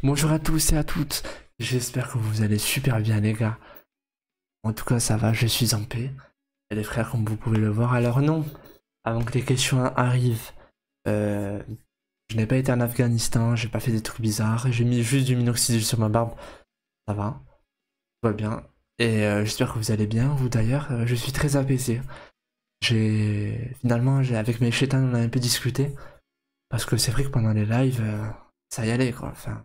Bonjour à tous et à toutes, j'espère que vous allez super bien les gars. En tout cas ça va, je suis en paix. Et les frères comme vous pouvez le voir, alors non, avant que les questions arrivent, je n'ai pas été en Afghanistan, j'ai pas fait des trucs bizarres, j'ai mis juste du minoxidil sur ma barbe, ça va, tout va bien. Et j'espère que vous allez bien, vous d'ailleurs, je suis très apaisé. Avec mes chétans on a un peu discuté, parce que c'est vrai que pendant les lives, ça y allait quoi, enfin...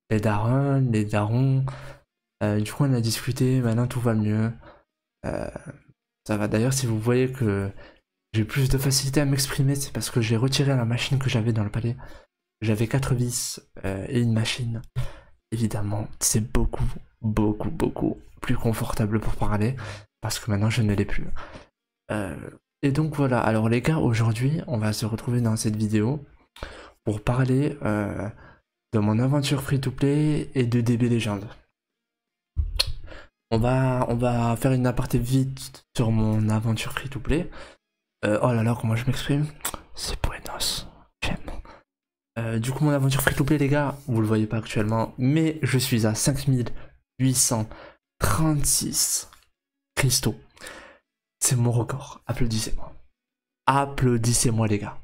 Les darons, les darons. Du coup, on a discuté, maintenant tout va mieux. Euh, Ça va. D'ailleurs, si vous voyez que j'ai plus de facilité à m'exprimer, c'est parce que j'ai retiré la machine que j'avais dans le palais. J'avais 4 vis et une machine. Évidemment, c'est beaucoup plus confortable pour parler. Parce que maintenant, je ne l'ai plus. Et donc voilà. Alors les gars, aujourd'hui, on va se retrouver dans cette vidéo pour parler de mon aventure free-to-play et de DB Legend. On va faire une aparté vite sur mon aventure free-to-play. Oh là là, comment je m'exprime. C'est buenos. J'aime. Du coup, mon aventure free-to-play, les gars, vous le voyez pas actuellement, mais je suis à 5836 cristaux. C'est mon record. Applaudissez-moi. Applaudissez-moi, les gars.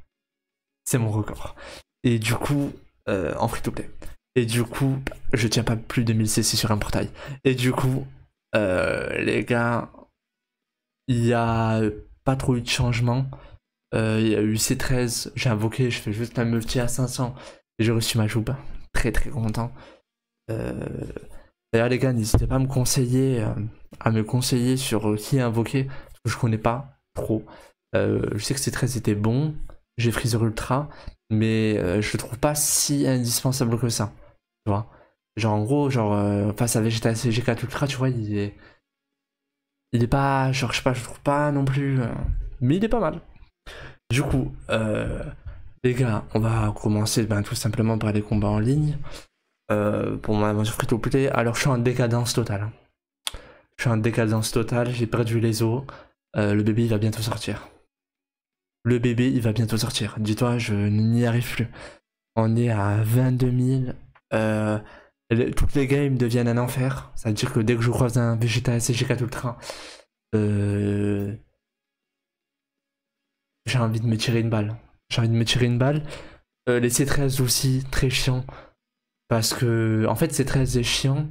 C'est mon record. Et du coup, en free-to-play. Et du coup, je tiens pas plus de 1000 CC sur un portail. Et du coup, les gars, il y a pas trop eu de changement. Il y a eu C13, j'ai invoqué, je fais juste un multi à 500 et j'ai reçu ma joube. Très content. D'ailleurs, les gars, n'hésitez pas à me conseiller sur qui invoquer, parce que je connais pas trop. Je sais que C13 était bon, j'ai Freezer Ultra, mais je le trouve pas si indispensable que ça. Tu vois, genre en gros, face à Vegeta CG4 Ultra, tu vois, il est pas, genre je sais pas, je trouve pas non plus, mais il est pas mal. Du coup, les gars, on va commencer tout simplement par les combats en ligne. Pour mon aventure free-to-play, alors je suis en décadence totale. Je suis en décadence totale, j'ai perdu les os. Le bébé il va bientôt sortir. Le bébé il va bientôt sortir. Dis-toi, je n'y arrive plus. On est à 22 000. Toutes les games deviennent un enfer. Ça veut dire que dès que je croise un Vegeta SG4 Ultra, j'ai envie de me tirer une balle. Les C13 aussi, très chiant. Parce que, en fait, C13 est chiant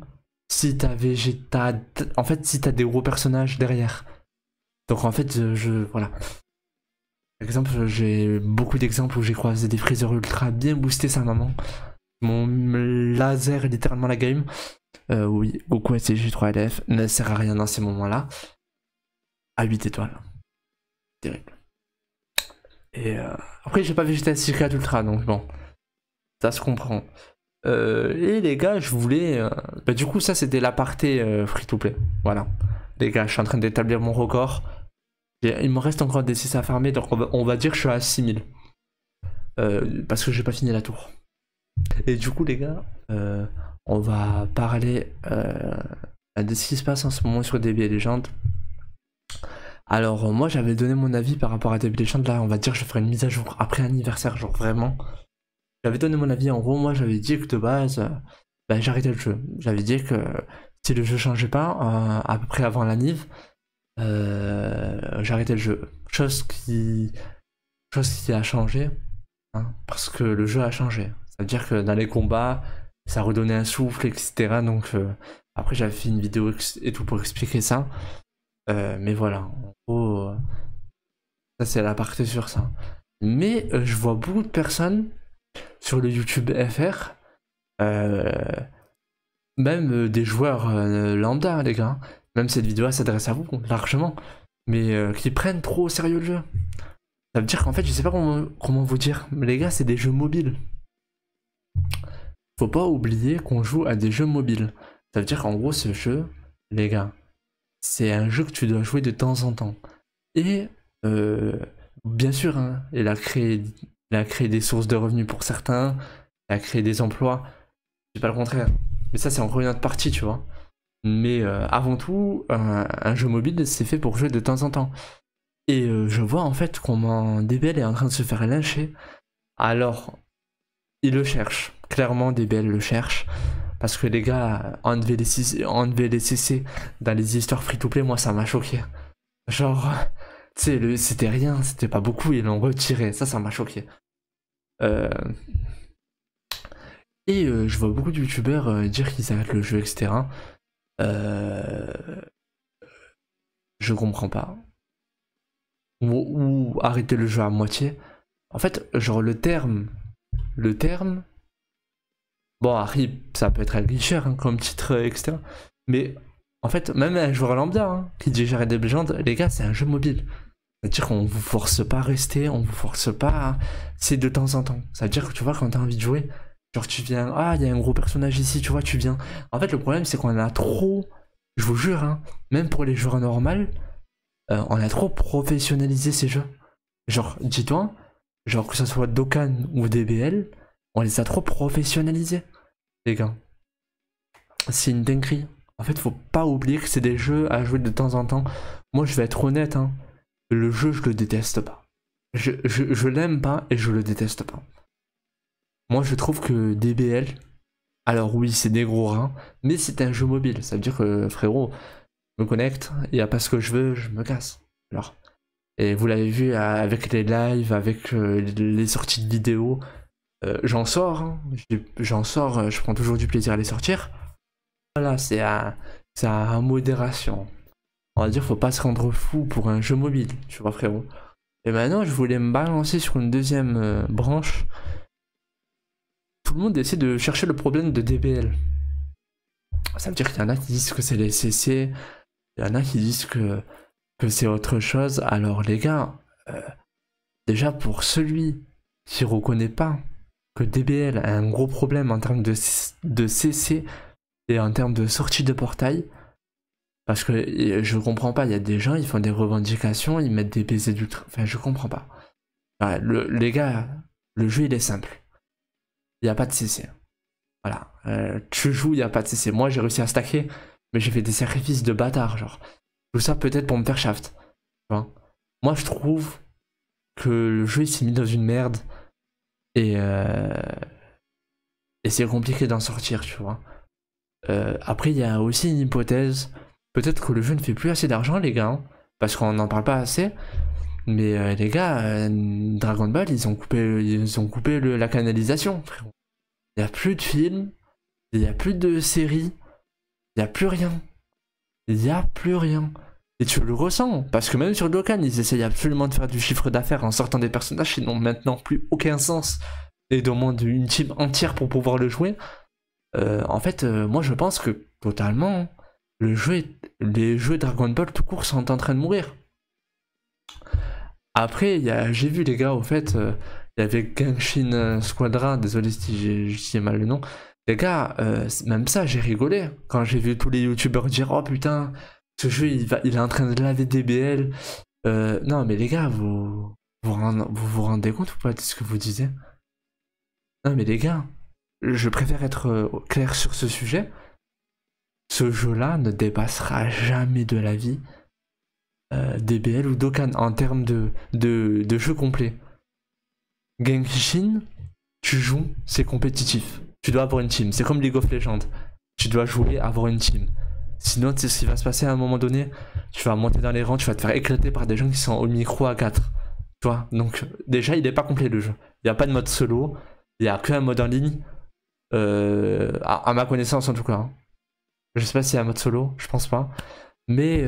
si t'as Vegeta. En fait, si t'as des gros personnages derrière. Donc, en fait, voilà. Par exemple, j'ai beaucoup d'exemples où j'ai croisé des Freezer Ultra bien boostés sa maman. Mon laser est littéralement la game. Oui, Goku SCJ3LF ne sert à rien dans ces moments-là. À 8 étoiles. Terrible. Et après, j'ai pas Vegeta SCJ4 Ultra, donc bon. Ça se comprend. Et les gars, je voulais... du coup, ça, c'était l'aparté free-to-play. Voilà. Les gars, je suis en train d'établir mon record. Il me reste encore des 6 à farmer, donc on va dire que je suis à 6000. Parce que j'ai pas fini la tour. Et du coup, les gars, on va parler de ce qui se passe en ce moment sur DB Legend. Alors, moi, j'avais donné mon avis par rapport à DB Legend. Là, on va dire que je ferai une mise à jour après anniversaire, genre vraiment. J'avais donné mon avis, en gros, moi, j'avais dit que de base, j'arrêtais le jeu. J'avais dit que si le jeu changeait pas, à peu près avant l'anniv, j'arrêtais le jeu. Chose qui a changé, hein, parce que le jeu a changé. Ça veut dire que dans les combats, ça redonnait un souffle, etc. Donc après j'avais fait une vidéo et tout pour expliquer ça. Mais voilà, en gros, ça c'est la partie sur ça. Mais je vois beaucoup de personnes sur le YouTube FR, même des joueurs lambda, les gars. Même cette vidéo s'adresse à vous largement, mais qui prennent trop au sérieux le jeu. Ça veut dire qu'en fait, je sais pas comment vous dire, mais les gars, c'est des jeux mobiles. Faut pas oublier qu'on joue à des jeux mobiles. Ça veut dire qu'en gros, ce jeu, les gars, c'est un jeu que tu dois jouer de temps en temps. Et bien sûr, hein, il a créé des sources de revenus pour certains, il a créé des emplois. C'est pas le contraire. Mais ça, c'est encore une autre partie, tu vois. Mais avant tout, un jeu mobile, c'est fait pour jouer de temps en temps. Et je vois en fait comment DBL est en train de se faire lyncher. Alors, il le cherche. clairement DBL le cherche. Parce que les gars, enlever les CC dans les histoires free-to-play, moi ça m'a choqué. Genre, tu sais, c'était rien, c'était pas beaucoup, ils l'ont retiré. Ça m'a choqué. Et je vois beaucoup de youtubeurs dire qu'ils arrêtent le jeu, etc. Je comprends pas. Ou arrêter le jeu à moitié. En fait, genre le terme, bon, Harry, ça peut être un glitcher hein, comme titre, etc. Mais en fait, même un joueur lambda hein, qui dit j'arrête des légendes, les gars, c'est un jeu mobile. C'est-à-dire qu'on vous force pas à rester, on vous force pas à... C'est de temps en temps. Ça veut dire que tu vois, quand t'as envie de jouer, genre tu viens, ah, il y a un gros personnage ici, tu vois, tu viens. En fait, le problème, c'est qu'on en a trop, je vous jure, hein, même pour les joueurs normaux, on a trop professionnalisé ces jeux. Genre, dis-toi, genre que ce soit Dokkan ou DBL, on les a trop professionnalisés, les gars. C'est une dinguerie. En fait, faut pas oublier que c'est des jeux à jouer de temps en temps. Moi, je vais être honnête, hein. Le jeu, je le déteste pas. Je l'aime pas et je le déteste pas. Moi, je trouve que DBL, alors oui, c'est des gros reins, mais c'est un jeu mobile. Ça veut dire que, frérot, je me connecte, il n'y a pas ce que je veux, je me casse. Alors. Et vous l'avez vu avec les lives, avec les sorties de vidéos. J'en sors, hein. J'en sors, je prends toujours du plaisir à les sortir. Voilà, c'est à modération. On va dire, faut pas se rendre fou pour un jeu mobile, tu vois, frérot. Et maintenant, je voulais me balancer sur une deuxième branche. Tout le monde essaie de chercher le problème de DBL. Ça veut dire qu'il y en a qui disent que c'est les CC, il y en a qui disent que c'est autre chose. Alors, les gars, déjà pour celui qui reconnaît pas que DBL a un gros problème en termes de CC et en termes de sortie de portail, parce que je comprends pas, il y a des gens, ils font des revendications, ils mettent des baisers d'ultra. Enfin, je comprends pas. Ouais, les gars, le jeu il est simple. Il n'y a pas de CC. Voilà. Tu joues, il n'y a pas de CC. Moi j'ai réussi à stacker, mais j'ai fait des sacrifices de bâtard, genre. Tout ça peut-être pour me faire shaft. Tu vois. Moi je trouve que le jeu il s'est mis dans une merde et c'est compliqué d'en sortir, tu vois. Après, il y a aussi une hypothèse. Peut-être que le jeu ne fait plus assez d'argent, les gars, hein, parce qu'on n'en parle pas assez. Mais les gars, Dragon Ball, ils ont coupé la canalisation, frérot. Il n'y a plus de films, il n'y a plus de séries, il n'y a plus rien. Il n'y a plus rien. Et tu le ressens, parce que même sur Dokkan, ils essayent absolument de faire du chiffre d'affaires en sortant des personnages qui n'ont maintenant plus aucun sens. Et demandent une team entière pour pouvoir le jouer. En fait, moi je pense que totalement, les jeux Dragon Ball tout court sont en train de mourir. Après, j'ai vu les gars, au fait, il y avait Genshin Squadra, désolé si j'ai mal le nom. Les gars, même ça, j'ai rigolé quand j'ai vu tous les youtubeurs dire oh putain, ce jeu il est en train de laver DBL. Non, mais les gars, vous rendez compte ou pas de ce que vous disiez? Non, mais les gars, je préfère être clair sur ce sujet. Ce jeu-là ne dépassera jamais de la vie DBL ou Dokkan en termes de jeu complet. Genshin, tu joues, c'est compétitif. Tu dois avoir une team. C'est comme League of Legends. Tu dois jouer, avoir une team. Sinon, c'est ce qui va se passer à un moment donné. Tu vas monter dans les rangs, tu vas te faire éclater par des gens qui sont au micro à 4. Tu vois. Donc, déjà, il n'est pas complet le jeu. Il n'y a pas de mode solo. Il n'y a qu'un mode en ligne. À ma connaissance, en tout cas. Je sais pas s'il y a un mode solo, je pense pas. Mais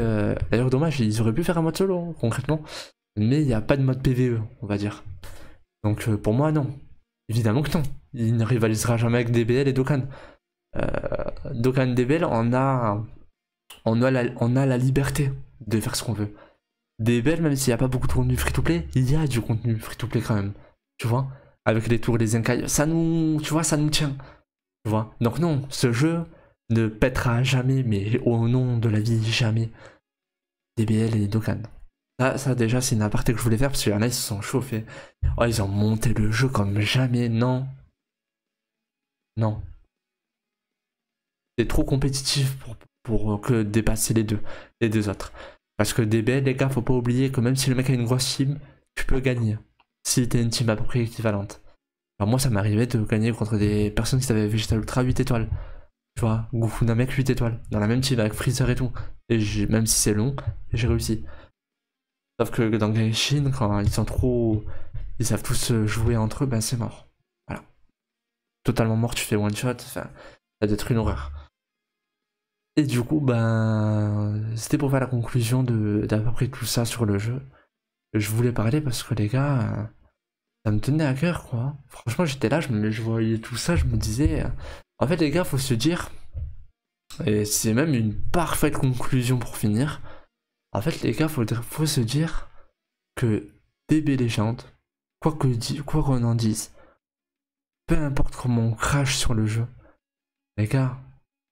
d'ailleurs, dommage, ils auraient pu faire un mode solo, concrètement. Mais il n'y a pas de mode PVE, on va dire. Donc pour moi, non. Évidemment que non. Il ne rivalisera jamais avec DBL et Dokkan. Dokkan DBL, on a la liberté de faire ce qu'on veut. DBL, même s'il n'y a pas beaucoup de contenu free-to-play, il y a du contenu free-to-play quand même. Tu vois, avec les tours, les encailles, ça nous tient. Tu vois. Donc non, ce jeu ne pètera jamais, mais au nom de la vie, jamais. DBL et Dokkan. Ça déjà, c'est une aparté que je voulais faire parce qu'il y en a, ils se sont chauffés. Oh, ils ont monté le jeu comme jamais. Non. Non. C'est trop compétitif pour que dépasser les deux autres. Parce que DBL, les gars, faut pas oublier que même si le mec a une grosse team, tu peux gagner. Si t'es une team à peu près équivalente. Enfin, moi, ça m'arrivait de gagner contre des personnes qui avaient Vegeta Ultra 8 étoiles. Tu vois, Goku Namek 8 étoiles. Dans la même team avec Freezer et tout. Et même si c'est long, j'ai réussi. Sauf que dans Genshin, quand ils sont trop. Ils savent tous jouer entre eux, ben c'est mort. Voilà. Totalement mort, tu fais one shot, enfin, ça doit être une horreur. Et du coup, ben. C'était pour faire la conclusion d'à peu près tout ça sur le jeu. Je voulais parler parce que les gars. Ça me tenait à cœur, quoi. Franchement, j'étais là, je voyais tout ça, je me disais. En fait, les gars, faut se dire. Et c'est même une parfaite conclusion pour finir. En fait, les gars, faut se dire que DB Legend, quoi qu'on en dise, peu importe comment on crache sur le jeu, les gars,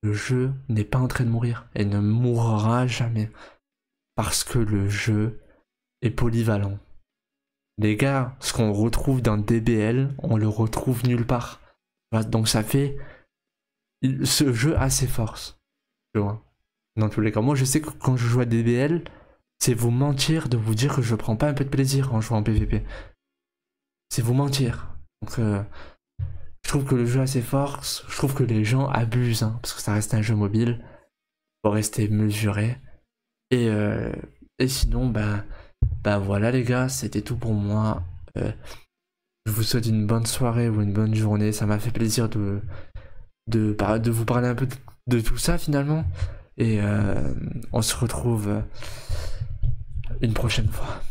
le jeu n'est pas en train de mourir et ne mourra jamais. Parce que le jeu est polyvalent. Les gars, ce qu'on retrouve dans DBL, on le retrouve nulle part. Donc ça fait... Ce jeu a ses forces. Tu vois. Dans tous les cas, moi je sais que quand je joue à DBL, c'est vous mentir de vous dire que je prends pas un peu de plaisir en jouant en PvP. C'est vous mentir. Donc je trouve que le jeu a ses forces, je trouve que les gens abusent, hein, parce que ça reste un jeu mobile. Faut rester mesuré. Et sinon, bah voilà les gars, c'était tout pour moi. Je vous souhaite une bonne soirée ou une bonne journée. Ça m'a fait plaisir de vous parler un peu de tout ça finalement. Et on se retrouve une prochaine fois.